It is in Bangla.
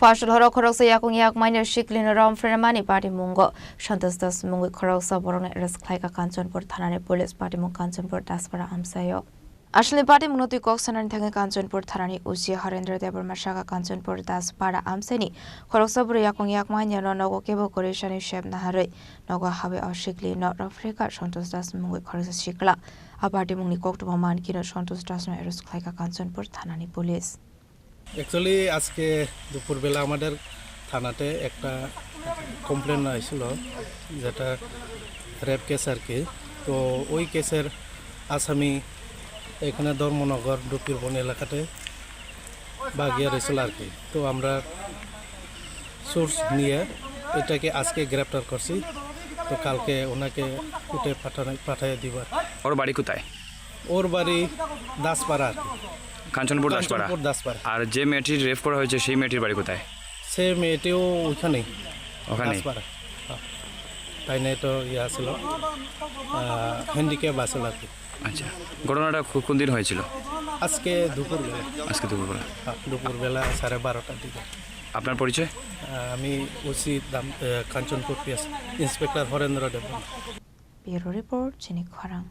Phasal Horo Khoroksa Yakung Yak Manya Sikli Rompehremani Patimwngo Santosh Mwngwi Khoroksa Bohorokno Khlaikha Kanchanpur Thanani Police Patimwng Kanchanpur Tripura Amchaio Asli Patimwng noti koksanan thangi Kanchanpur Thanani usia Harendra Debor Mashaka Kanchanpur Tripura Amchaini Khoroksa Buru Yakung Yak Manya nogo kebo koreshani shep naharoi nogo habe Sikli no Rompehremani Santosh Mwngwi Khoroksa Sikla Patimwng ni koktuba man kino Santosh Khlaikha Kanchanpur Thanani Police Actually আজকে দুপুরবেলা আমাদের থানাতে একটা কমপ্লেন আসছিল যেটা রেপ কেস আর কি তো ওই কেসের আসামি এখানে ধর্মনগর ডুপিরবন এলাকাতে বাগিয়া রয়েছিল আর কি তো আমরা সোর্স নিয়ে এটাকে আজকে গ্রেপ্তার করছি তো কালকে ওনাকে কোর্টে পাঠিয়ে দিব ওর বাড়ি কোথায় ওর বাড়ি দাসপাড়া আর কি কাঞ্চনপুর দাসপাড়া আর যে মেয়েটির রেপ করা হয়েছে সেই মেয়েটির বাড়ি কোথায় সে মেয়েটিও ওখানেই দাসপাড়া তাই না তো ইয়ে ছিল হ্যান্ডিক্যাপ আসল আর কি আচ্ছা ঘটনাটা কোন দিন হয়েছিল আজকে দুপুরবেলা দুপুরবেলা 12:30টার দিকে আপনার পরিচয় আমি OC Kanchanpur PS inspector Harendra Deb bureau report চিনি খরাং